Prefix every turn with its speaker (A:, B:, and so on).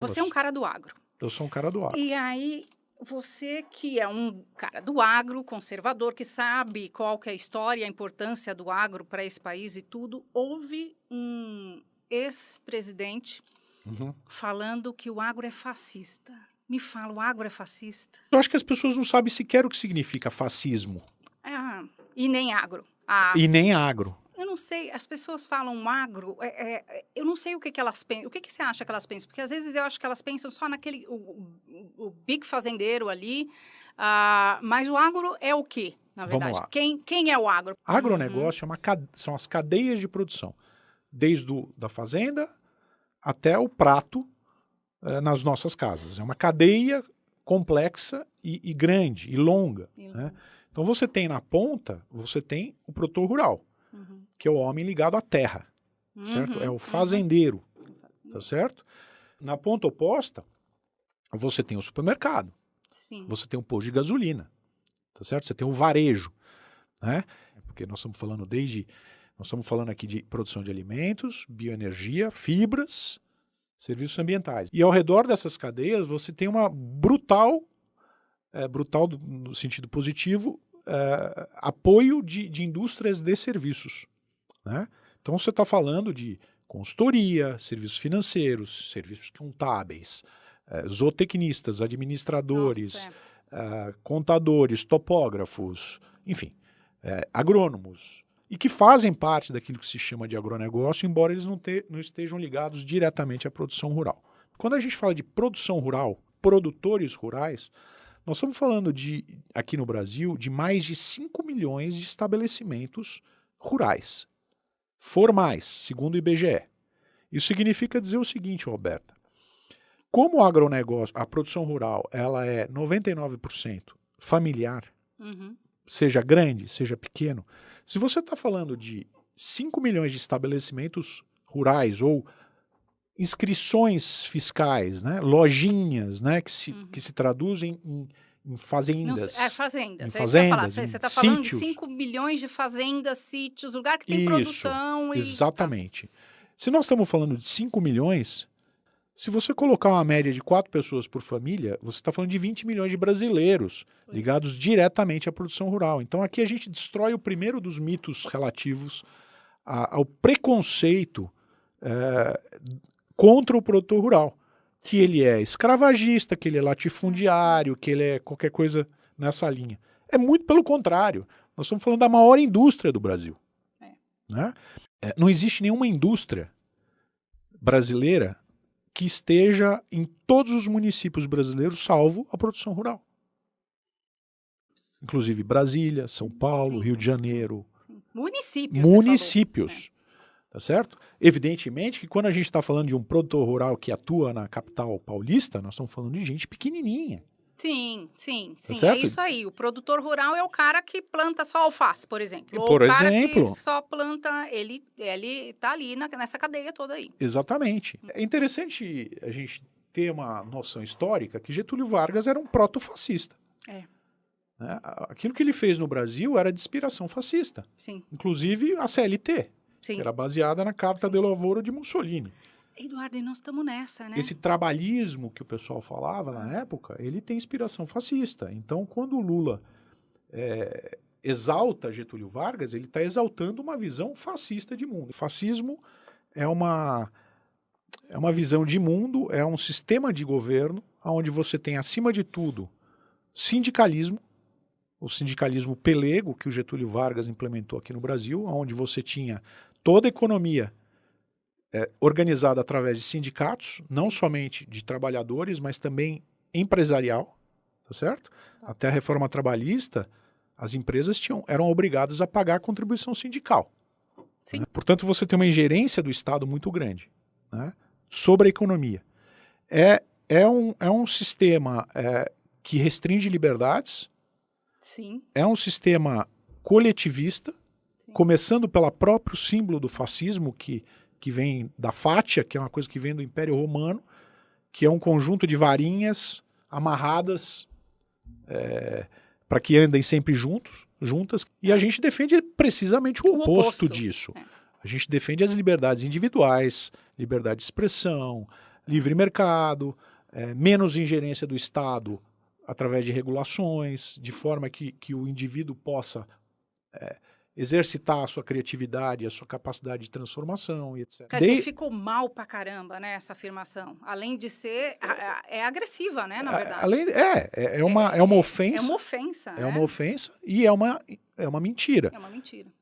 A: Você é um cara do agro.
B: Eu sou um cara do agro.
A: E aí, você que é um cara do agro, conservador, que sabe qual que é a história e a importância do agro para esse país e tudo, houve um ex-presidente falando que o agro é fascista. Me fala, o agro é fascista?
B: Eu acho que as pessoas não sabem sequer o que significa fascismo.
A: E nem agro.
B: E nem agro.
A: Eu não sei, as pessoas falam agro, eu não sei o que elas pensam. O que você acha que elas pensam? Porque às vezes eu acho que elas pensam só naquele, o big fazendeiro ali, mas o agro é o quê, na verdade?
B: Vamos lá.
A: Quem é o agro?
B: Agronegócio são as cadeias de produção, desde da fazenda até o prato nas nossas casas. É uma cadeia complexa e grande e longa. Né? Então você tem na ponta, você tem o produtor rural, que é o homem ligado à terra, certo? É o fazendeiro, tá certo? Na ponta oposta, você tem o supermercado, você tem um posto de gasolina, tá certo? Você tem o varejo, né? Porque nós estamos falando aqui de produção de alimentos, bioenergia, fibras, serviços ambientais. E ao redor dessas cadeias você tem uma brutal no sentido positivo, apoio de indústrias de serviços. Né? Então você está falando de consultoria, serviços financeiros, serviços contábeis, zootecnistas, administradores, contadores, topógrafos, enfim, agrônomos, e que fazem parte daquilo que se chama de agronegócio, embora eles não estejam ligados diretamente à produção rural. Quando a gente fala de produção rural, produtores rurais, nós estamos falando aqui no Brasil, de mais de 5 milhões de estabelecimentos rurais, formais, segundo o IBGE. Isso significa dizer o seguinte, Roberta, como o agronegócio, a produção rural, ela é 99% familiar, seja grande, seja pequeno, se você está falando de 5 milhões de estabelecimentos rurais ou inscrições fiscais, né, lojinhas, né, que se traduzem em fazendas.
A: Fazendas.
B: Em fazendas,
A: você está falando de
B: sítios.
A: 5 milhões de fazendas, sítios, lugar que tem
B: Isso,
A: produção.
B: Exatamente. Se nós estamos falando de 5 milhões, se você colocar uma média de 4 pessoas por família, você está falando de 20 milhões de brasileiros ligados diretamente à produção rural. Então aqui a gente destrói o primeiro dos mitos relativos ao preconceito contra o produtor rural. Que ele é escravagista, que ele é latifundiário, que ele é qualquer coisa nessa linha. É muito pelo contrário. Nós estamos falando da maior indústria do Brasil. Né? Não existe nenhuma indústria brasileira que esteja em todos os municípios brasileiros, salvo a produção rural. Inclusive Brasília, São Paulo, Rio de Janeiro. Municípios. Tá certo? Evidentemente que quando a gente está falando de um produtor rural que atua na capital paulista, nós estamos falando de gente pequenininha.
A: Sim.
B: Tá
A: É isso aí. O produtor rural é o cara que planta só alface, por exemplo.
B: Por
A: Ou o cara
B: exemplo,
A: que só planta, ele está ali nessa cadeia toda aí.
B: Exatamente. É interessante a gente ter uma noção histórica que Getúlio Vargas era um proto-fascista. Né? Aquilo que ele fez no Brasil era de inspiração fascista.
A: Sim.
B: Inclusive a CLT. Que era baseada na Carta de Lavoro de Mussolini.
A: Eduardo, e nós estamos nessa, né?
B: Esse trabalhismo que o pessoal falava na época, ele tem inspiração fascista. Então, quando o Lula exalta Getúlio Vargas, ele está exaltando uma visão fascista de mundo. O fascismo é uma visão de mundo, é um sistema de governo onde você tem, acima de tudo, sindicalismo, o sindicalismo pelego que o Getúlio Vargas implementou aqui no Brasil, onde você tinha toda a economia organizada através de sindicatos, não somente de trabalhadores, mas também empresarial, tá certo? Até a reforma trabalhista, as empresas eram obrigadas a pagar a contribuição sindical. Né? Portanto, você tem uma ingerência do Estado muito grande, né, sobre a economia. É um sistema que restringe liberdades, é um sistema coletivista, começando pelo próprio símbolo do fascismo, que vem da fátia, que é uma coisa que vem do Império Romano, que é um conjunto de varinhas amarradas para que andem sempre juntas, e a gente defende precisamente o oposto disso. A gente defende as liberdades individuais, liberdade de expressão, livre mercado, menos ingerência do Estado através de regulações, de forma que o indivíduo possa exercitar a sua criatividade, a sua capacidade de transformação e etc.
A: Quer dizer, ficou mal pra caramba, né, essa afirmação. Além de ser, é agressiva, né, na verdade.
B: É uma ofensa.
A: É uma ofensa.
B: É uma ofensa e é uma mentira.
A: É uma mentira.